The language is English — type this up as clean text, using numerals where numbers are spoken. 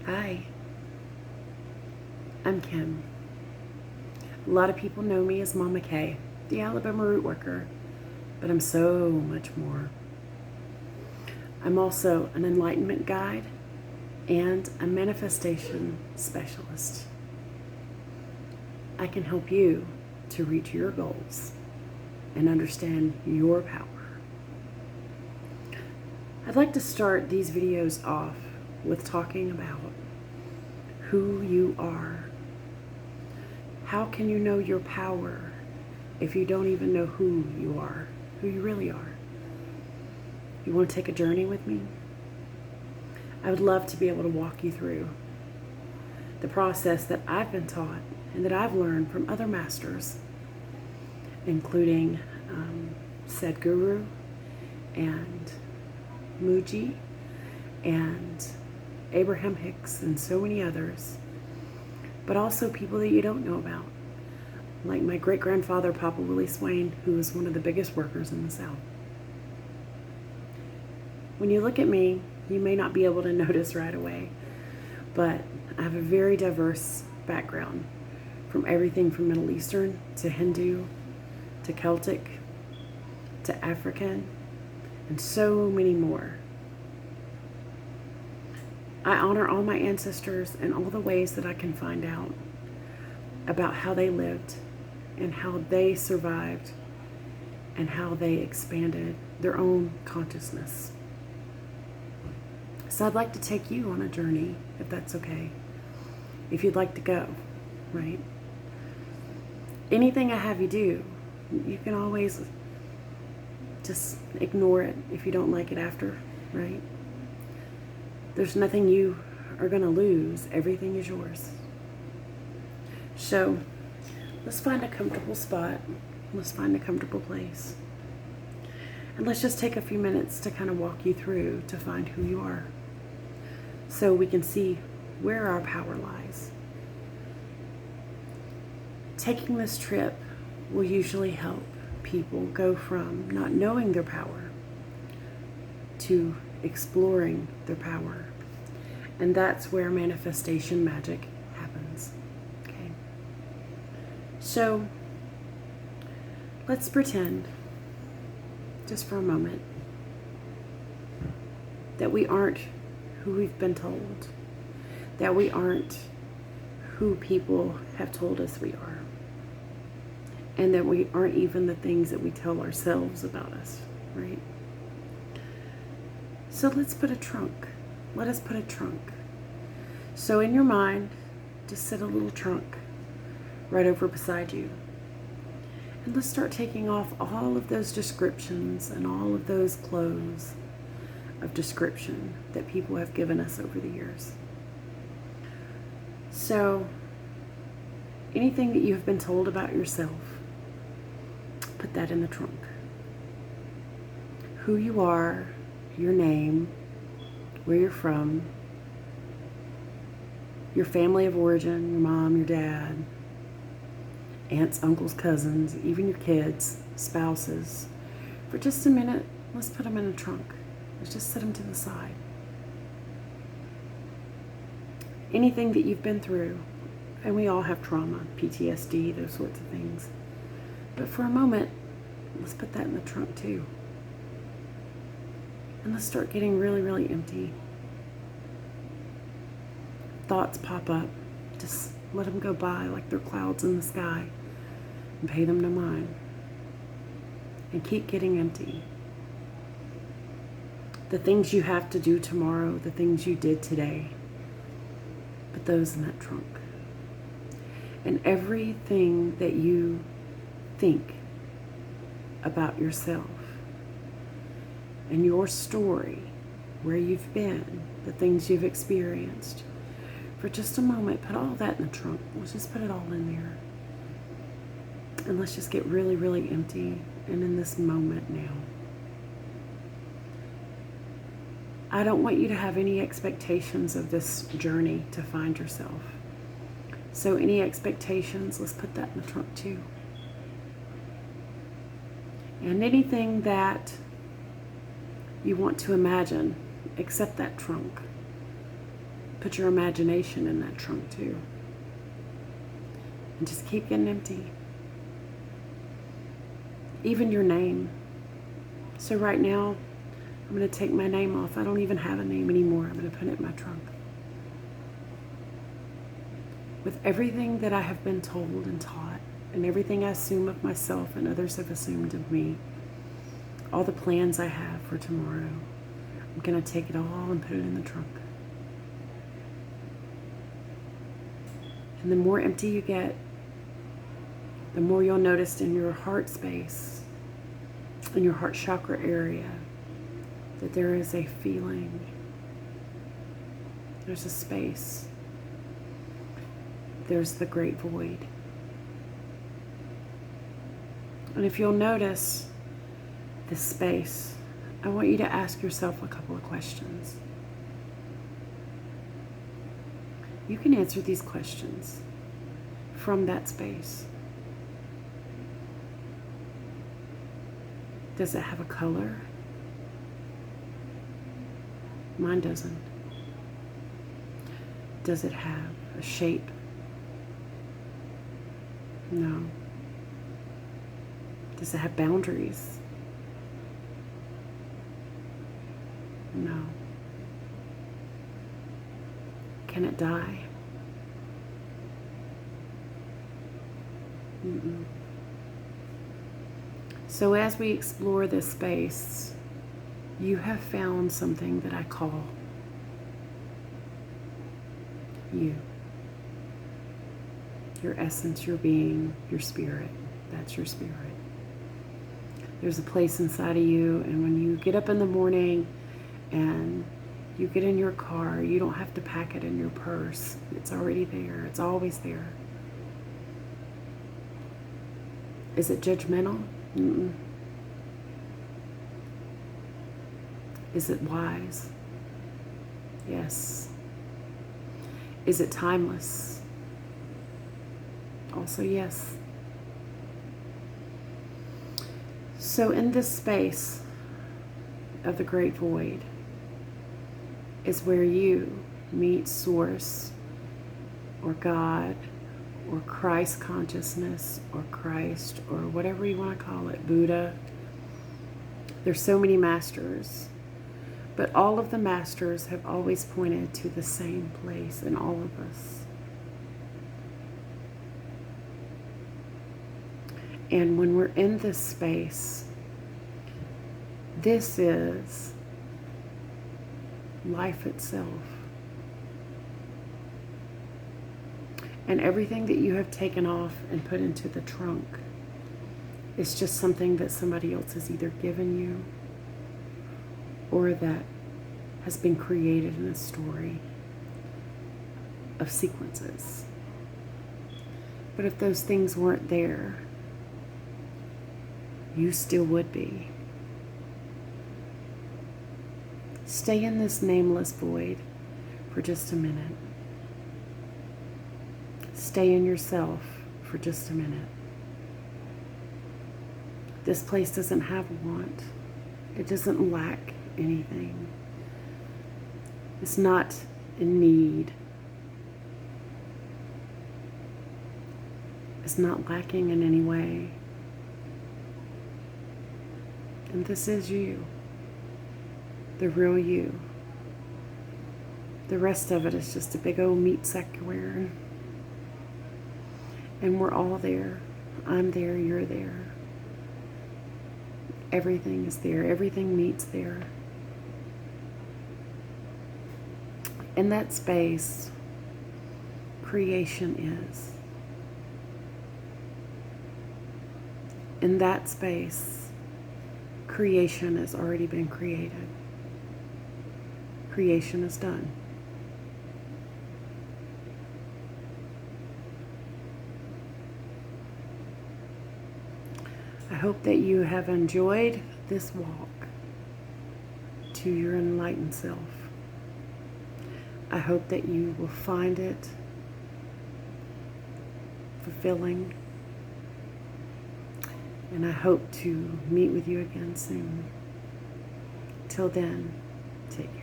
Hi, I'm Kim. A lot of people know me as Mama Kay, the Alabama root worker, but I'm so much more. I'm also an enlightenment guide and a manifestation specialist. I can help you to reach your goals and understand your power. I'd like to start these videos off with talking about who you are. How can you know your power if you don't even know who you are, who you really are? You want to take a journey with me? I would love to be able to walk you through the process that I've been taught and that I've learned from other masters, including Sadhguru and Muji and Abraham Hicks and so many others, but also people that you don't know about, like my great-grandfather, Papa Willie Swain, who was one of the biggest workers in the South. When you look at me, you may not be able to notice right away, but I have a very diverse background, from everything from Middle Eastern to Hindu to Celtic to African and so many more. I honor all my ancestors in all the ways that I can find out about how they lived and how they survived and how they expanded their own consciousness. So I'd like to take you on a journey, if that's okay, if you'd like to go, right? Anything I have you do, you can always just ignore it if you don't like it after, right? There's nothing you are going to lose. Everything is yours. So let's find a comfortable spot. Let's find a comfortable place. And let's just take a few minutes to kind of walk you through to find who you are, so we can see where our power lies. Taking this trip will usually help people go from not knowing their power to exploring their power. And that's where manifestation magic happens. Okay. So let's pretend, just for a moment, that we aren't who we've been told, that we aren't who people have told us we are, and that we aren't even the things that we tell ourselves about us, right? So let's put a trunk. Let us put a trunk. So in your mind, just set a little trunk right over beside you. And let's start taking off all of those descriptions and all of those clothes of description that people have given us over the years. So anything that you've been told about yourself, put that in the trunk. Who you are, your name, where you're from, your family of origin, your mom, your dad, aunts, uncles, cousins, even your kids, spouses. For just a minute, let's put them in a trunk. Let's just set them to the side. Anything that you've been through, and we all have trauma, PTSD, those sorts of things. But for a moment, let's put that in the trunk too. And let's start getting really, really empty. Thoughts pop up. Just let them go by like they're clouds in the sky and pay them no mind. And keep getting empty. The things you have to do tomorrow, the things you did today, put those in that trunk. And everything that you think about yourself and your story, where you've been, the things you've experienced, for just a moment, put all that in the trunk. Let's just put it all in there. And let's just get really, really empty and in this moment now. I don't want you to have any expectations of this journey to find yourself. So any expectations, let's put that in the trunk too. And anything that you want to imagine, accept that trunk. Put your imagination in that trunk too. And just keep getting empty. Even your name. So right now, I'm going to take my name off. I don't even have a name anymore. I'm going to put it in my trunk. With everything that I have been told and taught, and everything I assume of myself and others have assumed of me, all the plans I have for tomorrow, I'm going to take it all and put it in the trunk. And the more empty you get, the more you'll notice in your heart space, in your heart chakra area, that there is a feeling, there's a space, there's the great void. And if you'll notice this space, I want you to ask yourself a couple of questions. You can answer these questions from that space. Does it have a color? Mine doesn't. Does it have a shape? No. Does it have boundaries? No. Can it die? Mm-mm. So as we explore this space, you have found something that I call you. Your essence, your being, your spirit. That's your spirit. There's a place inside of you, and when you get up in the morning and you get in your car, you don't have to pack it in your purse. It's already there. It's always there. Is it judgmental? Mm-mm. Is it wise? Yes. Is it timeless? Also, yes. So in this space of the great void is where you meet Source or God or Christ consciousness or Christ or whatever you want to call it, Buddha. There's so many masters, but all of the masters have always pointed to the same place in all of us. And when we're in this space, this is life itself. And everything that you have taken off and put into the trunk is just something that somebody else has either given you or that has been created in a story of sequences. But if those things weren't there, you still would be. Stay in this nameless void for just a minute. Stay in yourself for just a minute. This place doesn't have a want. It doesn't lack anything. It's not in need. It's not lacking in any way. And this is you, the real you. The rest of it is just a big old meat sack you're wearing. And we're all there. I'm there, you're there. Everything is there. Everything meets there. In that space, creation is. In that space, creation has already been created. Creation is done. I hope that you have enjoyed this walk to your enlightened self. I hope that you will find it fulfilling. And I hope to meet with you again soon. Till then, take care.